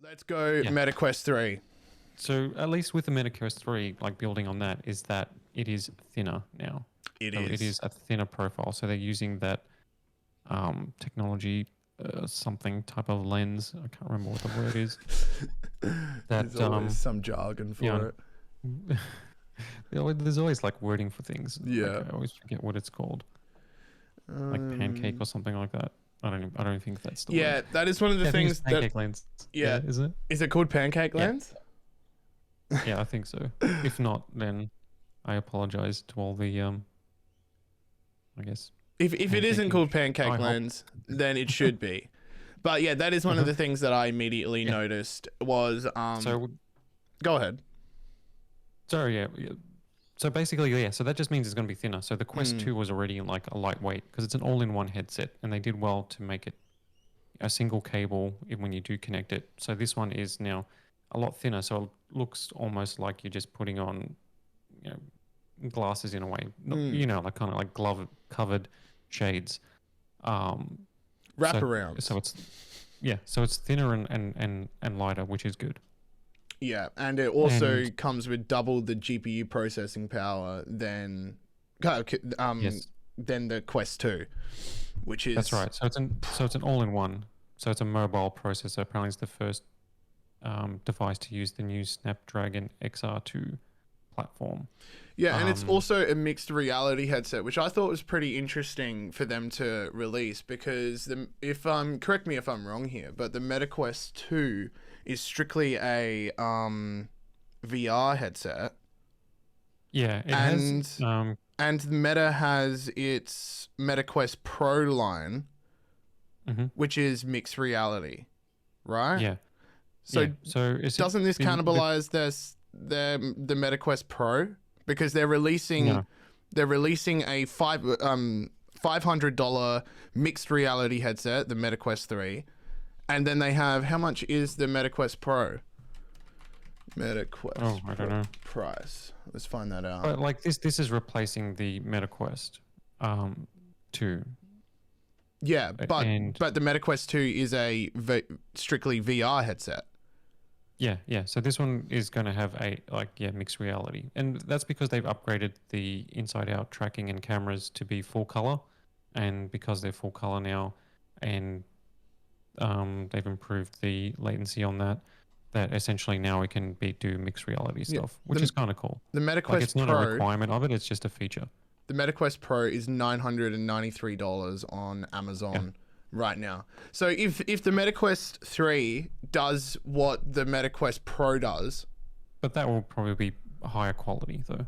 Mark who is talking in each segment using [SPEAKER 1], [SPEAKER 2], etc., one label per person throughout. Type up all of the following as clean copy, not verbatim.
[SPEAKER 1] Let's go
[SPEAKER 2] Yeah.
[SPEAKER 1] MetaQuest 3.
[SPEAKER 2] So at least with the MetaQuest 3, like building on that, is that it is thinner now.
[SPEAKER 1] It
[SPEAKER 2] So
[SPEAKER 1] is.
[SPEAKER 2] it is a thinner profile. So they're using that technology, something type of lens. I can't remember what the word is.
[SPEAKER 1] There's always some jargon for it.
[SPEAKER 2] There's always like wording for things.
[SPEAKER 1] Yeah.
[SPEAKER 2] Like, I always forget what it's called. Like pancake or something like that. I don't think that's the word.
[SPEAKER 1] That is one of the things
[SPEAKER 2] pancake lens.
[SPEAKER 1] Yeah.
[SPEAKER 2] Is it?
[SPEAKER 1] Is it called pancake lens?
[SPEAKER 2] Yeah, I think so. If not, then I apologize to all the I guess.
[SPEAKER 1] If it isn't called pancake lens, then it should be. But yeah, that is one of the things that I immediately noticed was
[SPEAKER 2] So
[SPEAKER 1] go ahead.
[SPEAKER 2] Sorry, yeah. So basically, so that just means it's going to be thinner. So the Quest 2 was already like a lightweight because it's an all-in-one headset, and they did well to make it a single cable when you do connect it. So this one is now a lot thinner, so it looks almost like you're just putting on, glasses in a way. Like kind of like glove-covered shades.
[SPEAKER 1] Wraparound.
[SPEAKER 2] So it's thinner and lighter, which is good.
[SPEAKER 1] Yeah, and it also comes with double the GPU processing power than the Quest 2, which is...
[SPEAKER 2] That's right. So it's an all-in-one. So it's a mobile processor. Apparently, it's the first device to use the new Snapdragon XR2 platform.
[SPEAKER 1] Yeah, and it's also a mixed reality headset, which I thought was pretty interesting for them to release because correct me if I'm wrong here, but the MetaQuest 2 is strictly a VR headset.
[SPEAKER 2] Yeah,
[SPEAKER 1] and Meta has its MetaQuest Pro line, which is mixed reality, right?
[SPEAKER 2] Yeah.
[SPEAKER 1] So doesn't this cannibalize the MetaQuest Pro because they're releasing a $500 mixed reality headset, the MetaQuest 3. And then they have, how much is the MetaQuest Pro? MetaQuest
[SPEAKER 2] I don't know.
[SPEAKER 1] Price. Let's find that out.
[SPEAKER 2] But like this is replacing the MetaQuest 2.
[SPEAKER 1] Yeah, but the MetaQuest 2 is a strictly VR headset.
[SPEAKER 2] Yeah. So this one is going to have mixed reality. And that's because they've upgraded the inside-out tracking and cameras to be full color. And because they're full color now and they've improved the latency on that essentially now we can do mixed reality stuff, which is kind of cool.
[SPEAKER 1] The MetaQuest
[SPEAKER 2] it's not
[SPEAKER 1] Pro,
[SPEAKER 2] a requirement of it, it's just a feature.
[SPEAKER 1] The MetaQuest Pro is $993 on Amazon right now. So if the MetaQuest 3 does what the MetaQuest Pro does...
[SPEAKER 2] But that will probably be higher quality though.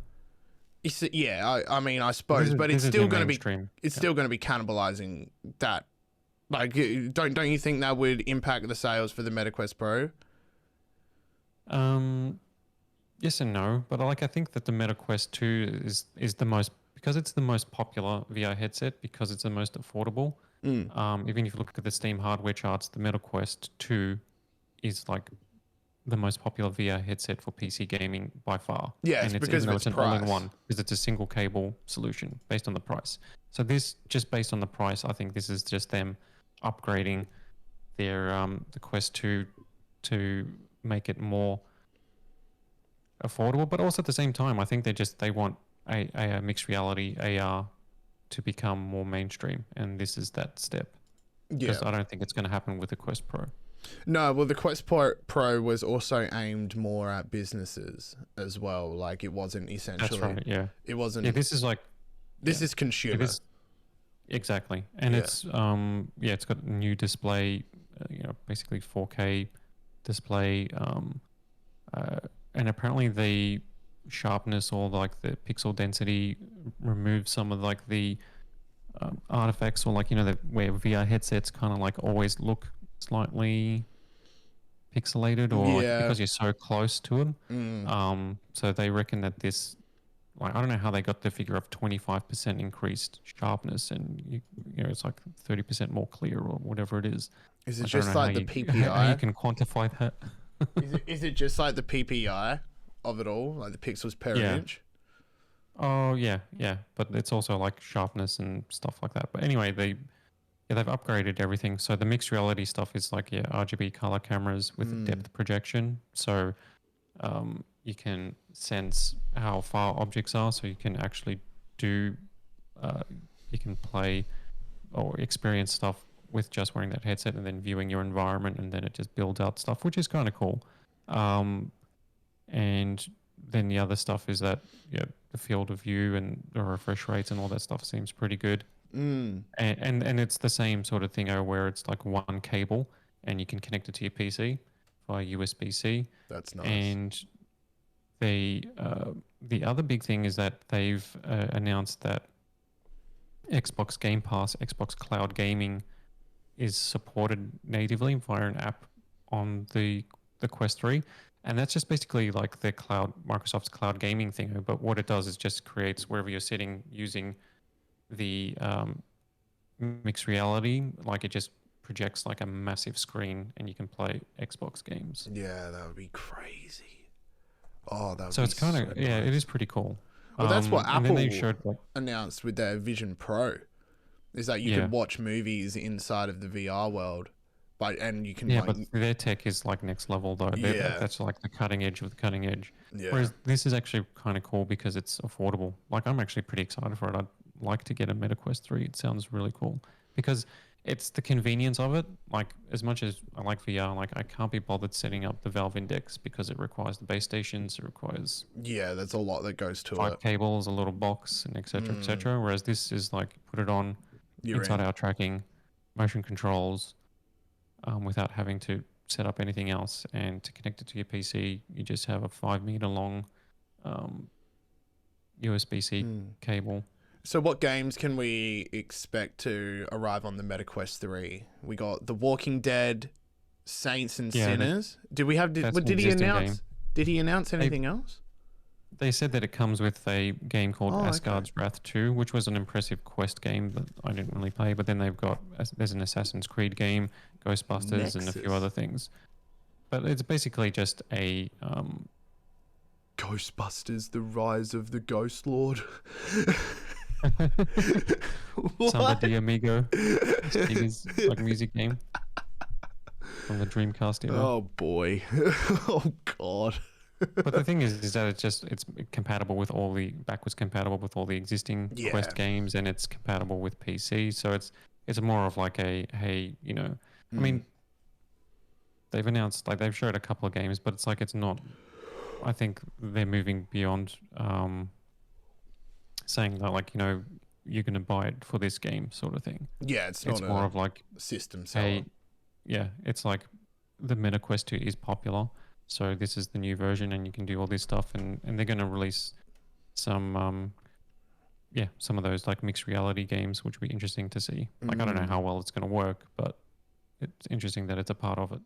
[SPEAKER 1] I mean, I suppose, but it's still going to be still going to be cannibalizing that. Like, don't you think that would impact the sales for the MetaQuest Pro?
[SPEAKER 2] Yes and no, but I think that the MetaQuest 2 is the most, because it's the most popular VR headset, because it's the most affordable. Even if you look at the Steam hardware charts, the MetaQuest 2 is like the most popular VR headset for PC gaming by far.
[SPEAKER 1] Yeah,
[SPEAKER 2] and
[SPEAKER 1] because
[SPEAKER 2] it's an all-in-one, because it's a single cable solution based on the price. So this, just based on the price, I think this is just them upgrading their the Quest 2 to make it more affordable, but also at the same time, I think they want a mixed reality AR to become more mainstream, and this is that step. Because I don't think it's going to happen with the Quest Pro.
[SPEAKER 1] No, well, the Quest Pro was also aimed more at businesses as well. Like, it wasn't essentially...
[SPEAKER 2] That's right, yeah.
[SPEAKER 1] It wasn't...
[SPEAKER 2] Yeah, this is like...
[SPEAKER 1] This is consumer.
[SPEAKER 2] Exactly. And it's it's got a new display, basically 4K display, and apparently the sharpness or like the pixel density removes some of like the artifacts, or like where VR headsets kind of like always look slightly pixelated, or like because you're so close to them. So they reckon that this, like, I don't know how they got the figure of 25% increased sharpness, and it's like 30% more clear or whatever it is.
[SPEAKER 1] Is it just like the PPI?
[SPEAKER 2] How you can quantify that?
[SPEAKER 1] Is it just like the PPI of it all, like the pixels per inch?
[SPEAKER 2] Oh yeah, but it's also like sharpness and stuff like that. But anyway, yeah, they've upgraded everything. So the mixed reality stuff is like, yeah, RGB color cameras with depth projection. So you can sense how far objects are. So you can actually do, uh, you can play or experience stuff with just wearing that headset and then viewing your environment, and then it just builds out stuff, which is kind of cool. Um, and then the other stuff is that, yeah, the field of view and the refresh rates and all that stuff seems pretty good.
[SPEAKER 1] Mm,
[SPEAKER 2] And it's the same sort of thing where it's like one cable and you can connect it to your PC via USB-C.
[SPEAKER 1] that's nice.
[SPEAKER 2] And the other big thing is that they've announced that Xbox Game Pass, Xbox Cloud Gaming is supported natively via an app on the Quest 3. And that's just basically like the Microsoft's cloud gaming thing. But what it does is just creates wherever you're sitting using the mixed reality, like it just projects like a massive screen and you can play Xbox games.
[SPEAKER 1] Yeah, that would be crazy. Oh, that would
[SPEAKER 2] So
[SPEAKER 1] be
[SPEAKER 2] it's kind
[SPEAKER 1] so
[SPEAKER 2] of, yeah, it
[SPEAKER 1] nice.
[SPEAKER 2] is pretty cool.
[SPEAKER 1] Well, that's what
[SPEAKER 2] And then they
[SPEAKER 1] Apple
[SPEAKER 2] showed like,
[SPEAKER 1] announced with their Vision Pro, is that you
[SPEAKER 2] yeah,
[SPEAKER 1] could watch movies inside of the VR world, but and you can
[SPEAKER 2] yeah,
[SPEAKER 1] like,
[SPEAKER 2] but their tech is like next level though.
[SPEAKER 1] yeah,
[SPEAKER 2] That's like the cutting edge of the cutting edge.
[SPEAKER 1] yeah,
[SPEAKER 2] Whereas this is actually kind of cool because it's affordable. Like I'm actually pretty excited for it. I'd like to get a MetaQuest 3. It sounds really cool because it's the convenience of it. Like as much as I like VR, like I can't be bothered setting up the Valve Index because it requires the base stations, it requires
[SPEAKER 1] yeah. There's a lot that goes to
[SPEAKER 2] five
[SPEAKER 1] it.
[SPEAKER 2] cables, a little box, and etc. etc. Whereas this is like put it on
[SPEAKER 1] You're
[SPEAKER 2] inside
[SPEAKER 1] in.
[SPEAKER 2] out tracking, motion controls, without having to set up anything else. And to connect it to your PC, you just have a 5 meter long um, USB-C cable.
[SPEAKER 1] So, what games can we expect to arrive on the MetaQuest 3? We got The Walking Dead, Saints and
[SPEAKER 2] Yeah,
[SPEAKER 1] Sinners. Did we have?
[SPEAKER 2] that's
[SPEAKER 1] What
[SPEAKER 2] an
[SPEAKER 1] did he
[SPEAKER 2] existing
[SPEAKER 1] announce?
[SPEAKER 2] game.
[SPEAKER 1] Did he announce
[SPEAKER 2] They
[SPEAKER 1] anything else?
[SPEAKER 2] they said that it comes with a game called
[SPEAKER 1] Oh, okay.
[SPEAKER 2] Asgard's Wrath 2, which was an impressive Quest game that I didn't really play. But then there's an Assassin's Creed game, Ghostbusters, and a few
[SPEAKER 1] Nexus.
[SPEAKER 2] other things. But it's basically just a
[SPEAKER 1] Ghostbusters: The Rise of the Ghost Lord.
[SPEAKER 2] Samba
[SPEAKER 1] What?
[SPEAKER 2] de Amigo, Sega's like music game from the Dreamcast era.
[SPEAKER 1] Oh boy. Oh god.
[SPEAKER 2] But the thing is that it's compatible with backwards compatible with all the existing
[SPEAKER 1] Yeah.
[SPEAKER 2] Quest games, and it's compatible with PC. So it's more of like a, hey, I
[SPEAKER 1] Mm.
[SPEAKER 2] mean, they've announced, like they've showed a couple of games, but it's like it's not. I think they're moving beyond saying that, like, you're going to buy it for this game sort of thing.
[SPEAKER 1] Yeah, it's
[SPEAKER 2] It's
[SPEAKER 1] not
[SPEAKER 2] more
[SPEAKER 1] a
[SPEAKER 2] of like,
[SPEAKER 1] system seller.
[SPEAKER 2] hey, yeah, it's like the MetaQuest 2 is popular, so this is the new version, and you can do all this stuff, and they're going to release some some of those like mixed reality games, which will be interesting to see. Like I don't know
[SPEAKER 1] Mm.
[SPEAKER 2] how well it's going to work, but it's interesting that it's a part of it.